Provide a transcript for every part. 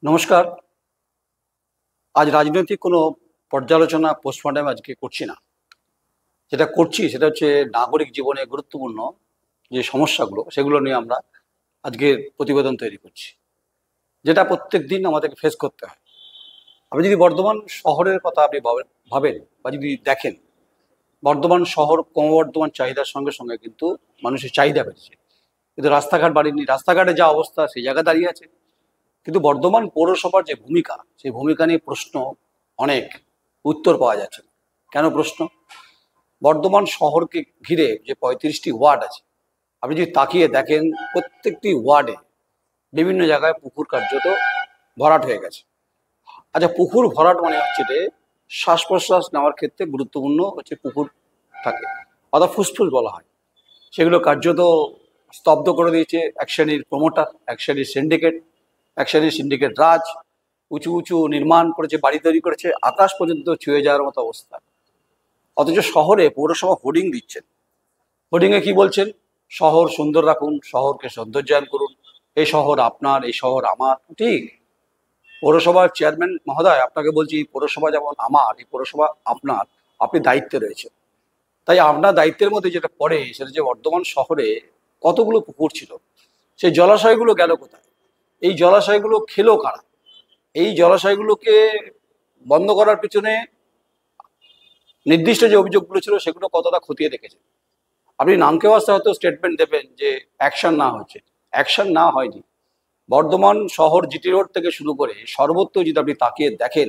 নমস্কার। আজ রাজনৈতিক কোনো পর্যালোচনা পোস্টমর্টম আজকে করছি না। যেটা করছি সেটা হচ্ছে নাগরিক জীবনে গুরুত্বপূর্ণ যে সমস্যাগুলো সেগুলো নিয়ে আমরা আজকের প্রতিবেদন তৈরি করছি, যেটা প্রত্যেক দিন আমাদেরকে ফেস করতে হয়। আপনি যদি বর্ধমান শহরের কথা আপনি ভাবেন বা যদি দেখেন, বর্ধমান শহর ক্রমবর্ধমান চাহিদার সঙ্গে সঙ্গে কিন্তু মানুষের চাহিদা বেড়েছে, কিন্তু রাস্তাঘাট বাড়েনি। রাস্তাঘাটে যা অবস্থা সেই জায়গায় দাঁড়িয়ে আছে। কিন্তু বর্ধমান পৌরসভার যে ভূমিকা, সেই ভূমিকা নিয়ে প্রশ্ন অনেক, উত্তর পাওয়া যাচ্ছে না। কেন প্রশ্ন? বর্ধমান শহরকে ঘিরে যে 35টি ওয়ার্ড আছে, আপনি যদি তাকিয়ে দেখেন প্রত্যেকটি ওয়ার্ডে বিভিন্ন জায়গায় পুকুর কার্যত ভরাট হয়ে গেছে। আচ্ছা, পুকুর ভরাট মানে হচ্ছে যে শ্বাস প্রশ্বাস নেওয়ার ক্ষেত্রে গুরুত্বপূর্ণ হচ্ছে পুকুর থাকে, অর্থাৎ ফুসফুস বলা হয়। সেগুলো কার্যত স্তব্ধ করে দিয়েছে এক শ্রেণীর প্রমোটার, এক শ্রেণীর সিন্ডিকেট, এক শ্রেণীর সিন্ডিকেট রাজ। উঁচু উঁচু নির্মাণ করেছে, বাড়ি তৈরি করেছে, আকাশ পর্যন্ত ছুঁয়ে যাওয়ার মতো অবস্থা। অথচ শহরে পৌরসভা হোর্ডিং দিচ্ছেন। হোর্ডিংয়ে কি বলছেন? শহর সুন্দর রাখুন, শহরকে সৌন্দর্যায়ন করুন, এই শহর আপনার, এই শহর আমার। ঠিক, পৌরসভার চেয়ারম্যান মহোদয়, আপনাকে বলছি, এই পৌরসভা যেমন আমার, এই পৌরসভা আপনার, আপনি দায়িত্বে রয়েছেন। তাই আপনার দায়িত্বের মধ্যে যেটা পড়ে সেটা যে বর্ধমান শহরে কতগুলো পুকুর ছিল, সেই জলাশয়গুলো গেল কোথায়? এই জলাশয়গুলো খেলো কারা? এই জলাশয়গুলোকে বন্ধ করার পিছনে নির্দিষ্ট যে অভিযোগগুলো ছিল সেগুলো কতটা খতিয়ে দেখেছে? আপনি নামকেও আসতে হয়তো স্টেটমেন্ট দেবেন যে অ্যাকশন না হচ্ছে। অ্যাকশন না হয়নি। বর্ধমান শহর জিটি রোড থেকে শুরু করে সর্বত্র যদি আপনি তাকিয়ে দেখেন,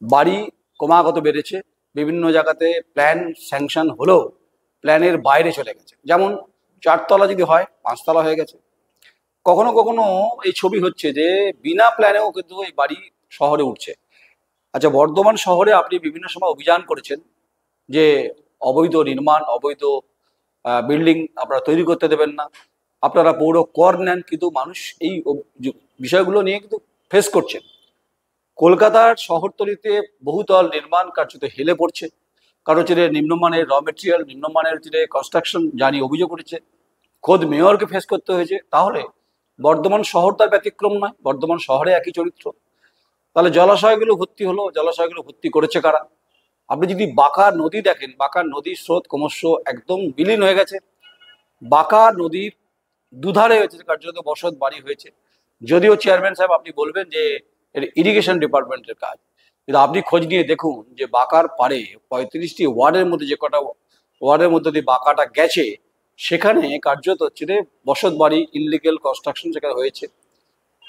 বাড়ি ক্রমাগত বেড়েছে। বিভিন্ন জায়গাতে প্ল্যান স্যাংশন হলেও প্ল্যানের বাইরে চলে গেছে। যেমন 4 তলা যদি হয় 5 তলা হয়ে গেছে। কখনো কখনো এই ছবি হচ্ছে যে বিনা প্ল্যানেও কিন্তু এই বাড়ি শহরে উঠছে। আচ্ছা, বর্ধমান শহরে আপনি বিভিন্ন সময় অভিযান করেছেন যে অবৈধ নির্মাণ, অবৈধ বিল্ডিং আপনারা তৈরি করতে দেবেন না, আপনারা পৌর কর নেন, কিন্তু মানুষ এই বিষয়গুলো নিয়ে কিন্তু ফেস করছেন। কলকাতার শহরতলিতে বহুতল নির্মাণ কার্যত হেলে পড়ছে, কারো হচ্ছে নিম্নমানের র মেটেরিয়াল, নিম্নমানের হচ্ছে কনস্ট্রাকশন জানিয়ে অভিযোগ উঠেছে, খোদ মেয়রকে ফেস করতে হয়েছে। তাহলে বর্ধমান শহর তার ব্যতিক্রম নয়, বর্ধমান শহরে একই চরিত্র। তাহলে জলাশয়গুলো ভর্তি হলো, জলাশয়গুলো ভর্তি করেছে কারা? আপনি যদি বাঁকা নদী দেখেন, বাঁকা নদীর স্রোত ক্রমশ একদম বিলীন হয়ে গেছে। বাঁকা নদীর দুধারে হয়েছে কার্যত বসত বাড়ি হয়েছে। যদিও চেয়ারম্যান সাহেব আপনি বলবেন যে এর ইরিগেশন ডিপার্টমেন্টের কাজ, কিন্তু আপনি খোঁজ নিয়ে দেখুন যে বাঁকার পাড়ে 35টি ওয়ার্ডের মধ্যে যে কটা ওয়ার্ডের মধ্যে দিয়ে বাঁকাটা গেছে, সেখানে কার্যত হচ্ছে বসত বাড়ি, ইনলিগেল কনস্ট্রাকশন সেখানে হয়েছে।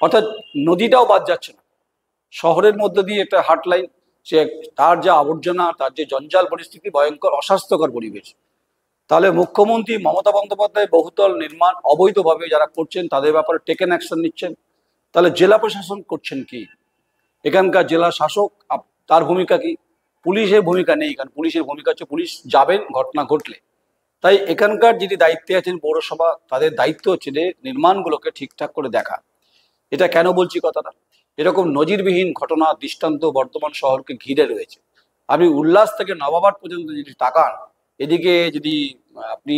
অর্থাৎ নদীটাও বাদ যাচ্ছে না। শহরের মধ্যে দিয়ে একটা হাটলাইন, সে তার যা আবর্জনা, তার যে জঞ্জাল পরিস্থিতি, ভয়ঙ্কর অস্বাস্থ্যকর পরিবেশ। তাহলে মুখ্যমন্ত্রী মমতা বন্দ্যোপাধ্যায় বহুতল নির্মাণ অবৈধভাবে যারা করছেন তাদের ব্যাপারে টেকেন অ্যাকশন নিচ্ছেন। তাহলে জেলা প্রশাসন করছেন কি? এখানকার জেলা শাসক তার ভূমিকা কি? পুলিশের ভূমিকা নেই, কারণ পুলিশের ভূমিকা হচ্ছে পুলিশ যাবেন ঘটনা ঘটলে। তাই এখানকার যিনি দায়িত্বে আছেন পৌরসভা, তাদের দায়িত্ব হচ্ছে যে নির্মাণগুলোকে ঠিকঠাক করে দেখা। এটা কেন বলছি কথাটা? এরকম নজিরবিহীন ঘটনা দৃষ্টান্ত বর্ধমান শহরকে ঘিরে রয়েছে। আপনি উল্লাস থেকে নবাবাদ পর্যন্ত যদি তাকান, এদিকে যদি আপনি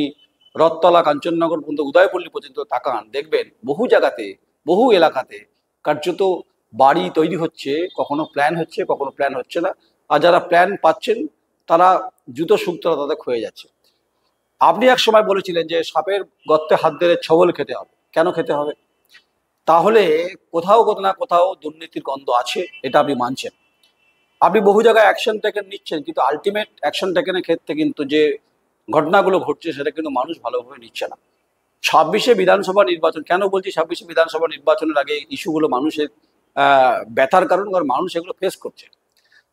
রথতলা, কাঞ্চননগর পর্যন্ত, উদয়পল্লী পর্যন্ত তাকান, দেখবেন বহু জায়গাতে, বহু এলাকাতে কার্যত বাড়ি তৈরি হচ্ছে, কখনো প্ল্যান হচ্ছে, কখনো প্ল্যান হচ্ছে না। আর যারা প্ল্যান পাচ্ছেন তারা জুতো সুক্তরা তাদের ক্ষয়ে যাচ্ছে। আপনি এক সময় বলেছিলেন যে সাপের গর্তে হাত দিলে ছবল খেতে হবে। কেন খেতে হবে? তাহলে কোথাও কোথাও না কোথাও দুর্নীতির গন্ধ আছে, এটা আপনি মানছেন। আপনি বহু জায়গায় অ্যাকশন টেকেন নিচ্ছেন, কিন্তু আলটিমেট অ্যাকশন টেকেনের ক্ষেত্রে কিন্তু যে ঘটনাগুলো ঘটছে সেটা কিন্তু মানুষ ভালোভাবে নিচ্ছে না। 26শে বিধানসভা নির্বাচন, কেন বলছি 26শে বিধানসভা নির্বাচনের আগে ইস্যুগুলো মানুষের ব্যথার কারণ, কারণ মানুষ এগুলো ফেস করছে।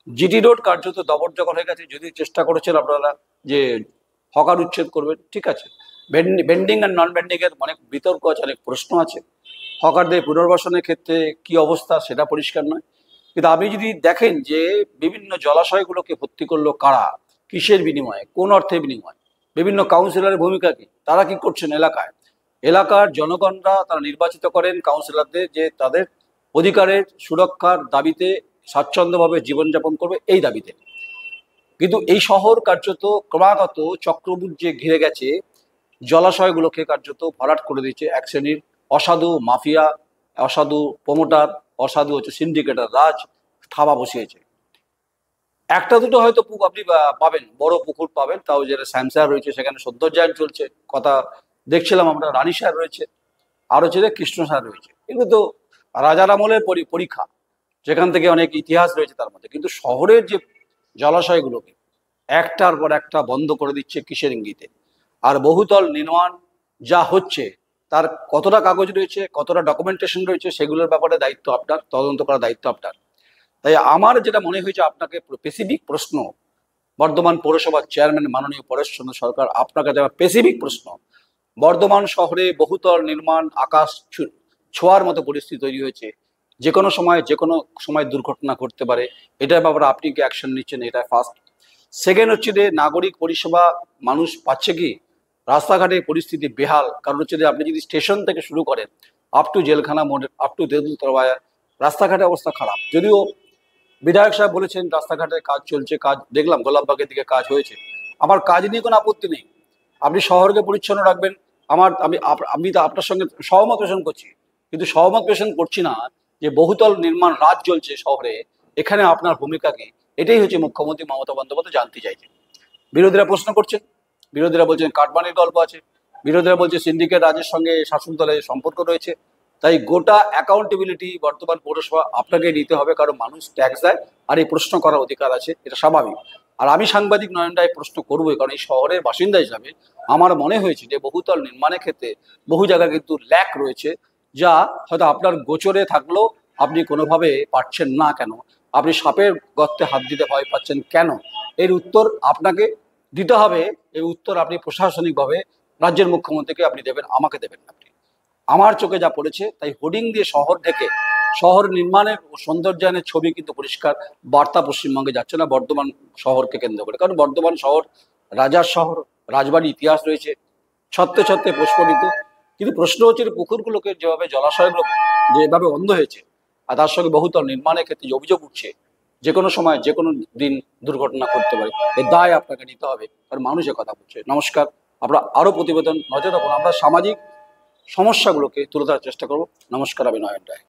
জিটি রোড কার্যত জবরদখল হয়ে গেছে। যদি চেষ্টা করেছেন আপনারা যে হকার উচ্ছেদ করবেন, ঠিক আছে, বেন্ডিং আর নন বেন্ডিং এর অনেক বিতর্ক আছে, অনেক প্রশ্ন আছে। হকারদের পুনর্বাসনের ক্ষেত্রে কি অবস্থা সেটা পরিষ্কার নয়। কিন্তু আপনি যদি দেখেন যে বিভিন্ন জলাশয়গুলোকে ভর্তি করলো কারা, কিসের বিনিময়ে, কোন অর্থের বিনিময়ে, বিভিন্ন কাউন্সিলরের ভূমিকা কি, তারা কি করছেন এলাকায়? এলাকার জনগণরা তারা নির্বাচিত করেন কাউন্সিলরদের যে তাদের অধিকারের সুরক্ষার দাবিতে স্বাচ্ছন্দ্যভাবে জীবনযাপন করবে, এই দাবিতে। কিন্তু এই শহর কার্যত ক্রমাগত চক্রবুট যে ঘিরে গেছে, জলাশয়গুলোকে কার্যত ভরাট করে দিচ্ছে এক শ্রেণীর অসাধু মাফিয়া অসাধু প্রমোটার, অসাধু হচ্ছে সিন্ডিকেটার রাজ থাবা বসিয়েছে। একটা দুটো হয়তো আপনি পাবেন, বড় পুকুর পাবেন, তাও যেটা স্যামসার রয়েছে, সেখানে সৌন্দর্যায়ন চলছে, কথা দেখছিলাম আমরা, রানী সার রয়েছে, আর হচ্ছে যে কৃষ্ণ সার রয়েছে। এগুলো তো রাজার আমলের পরীক্ষা, যেখান থেকে অনেক ইতিহাস রয়েছে তার মধ্যে। কিন্তু শহরের যে জলাশয়গুলোকে একটার পর একটা বন্ধ করে দিচ্ছে কিসের ইঙ্গিতে? আর বহুতল নির্মাণ যা হচ্ছে তার কতটা কাগজ রয়েছে, কতটা ডকুমেন্টেশন রয়েছে, সেগুলোর ব্যাপারে দায়িত্ব আপনার, তদন্ত করার দায়িত্ব আপনার। তাই আমার যেটা মনে হয়েছে, আপনাকে স্পেসিফিক প্রশ্ন, বর্ধমান পৌরসভার চেয়ারম্যান মাননীয় পরেশচন্দ্র সরকার, আপনাকে দেওয়া স্পেসিফিক প্রশ্ন, বর্ধমান শহরে বহুতল নির্মাণ আকাশ ছোঁয়ার মতো পরিস্থিতি তৈরি হয়েছে, যে কোনো সময় দুর্ঘটনা ঘটতে পারে। এটার ব্যাপারে আপনি কি অ্যাকশন নিচ্ছেন? এটা ফার্স্ট। সেকেন্ড হচ্ছে যে নাগরিক পরিষেবা মানুষ পাচ্ছে কি? রাস্তাঘাটের পরিস্থিতি বেহাল। কারণ হচ্ছে যে আপনি যদি স্টেশন থেকে শুরু করেন আপ টু জেলখানা মোড়, আপ টু তেঁতুলতলা বাজার, রাস্তাঘাটের অবস্থা খারাপ। যদিও বিধায়ক সাহেব বলেছেন রাস্তাঘাটের কাজ চলছে, কাজ দেখলাম গোলাপবাগের দিকে কাজ হয়েছে, আমার কাজ নিয়ে কোনো আপত্তি নেই। আপনি শহরকে পরিচ্ছন্ন রাখবেন, আমি তো আপনার সঙ্গে সহমত পোষণ করছি, কিন্তু সহমত পোষণ করছি না যে বহুতল নির্মাণ রাজ চলছে শহরে, এখানে আপনার ভূমিকা কি? এটাই হচ্ছে মুখ্যমন্ত্রী মমতা বন্দ্যোপাধ্যায় জানতে চাইছেন। বিরোধীরা প্রশ্ন করছেন, বিরোধীরা বলছেন কাটমানির গল্প আছে, বিরোধীরা বলছে সিন্ডিকেট রাজের সঙ্গে শাসক দলের সম্পর্ক রয়েছে। তাই গোটা অ্যাকাউন্টেবিলিটি বর্তমান পৌরসভা আপনাকে নিতে হবে, কারণ মানুষ ট্যাক্স দেয় আর এই প্রশ্ন করার অধিকার আছে, এটা স্বাভাবিক। আর আমি সাংবাদিক নয়ন রায় প্রশ্ন করবোই, কারণ এই শহরের বাসিন্দা হিসাবে আমার মনে হয়েছে যে বহুতল নির্মাণের ক্ষেত্রে বহু জায়গায় কিন্তু ল্যাক রয়েছে, যা হয়তো আপনার গোচরে থাকলেও আপনি কোনোভাবে পারছেন না। কেন আপনি সাপের গর্তে হাত দিতে ভয় পাচ্ছেন কেন? এর উত্তর আপনাকে দিতে হবে। এই উত্তর আপনি প্রশাসনিকভাবে রাজ্যের মুখ্যমন্ত্রীকে আপনি দেবেন, আমাকে দেবেন না। আপনি, আমার চোখে যা পড়েছে, তাই হোর্ডিং দিয়ে শহর থেকে শহর নির্মাণের ও সৌন্দর্যায়নের ছবি কিন্তু পরিষ্কার বার্তা পশ্চিমবঙ্গে যাচ্ছে না বর্ধমান শহরকে কেন্দ্র করে। কারণ বর্ধমান শহর রাজার শহর, রাজবাড়ি ইতিহাস রয়েছে, ছত্রে ছত্রে প্রস্ফুটিত। কিন্তু প্রশ্ন হচ্ছে যে পুকুরগুলোকে যেভাবে, জলাশয়গুলো যেভাবে অন্ধ হয়েছে, আর তার সঙ্গে বহুতল নির্মাণের ক্ষেত্রে যে অভিযোগ উঠছে, যে কোনো সময় যে কোনো দিন দুর্ঘটনা ঘটতে পারে, এই দায় আপনাকে নিতে হবে, কারণ মানুষের কথা বলছে। নমস্কার, আমরা আরও প্রতিবেদন নজর রাখুন, আমরা সামাজিক সমস্যাগুলোকে তুলে ধরার চেষ্টা করব। নমস্কার, আমি নয়ন রায়।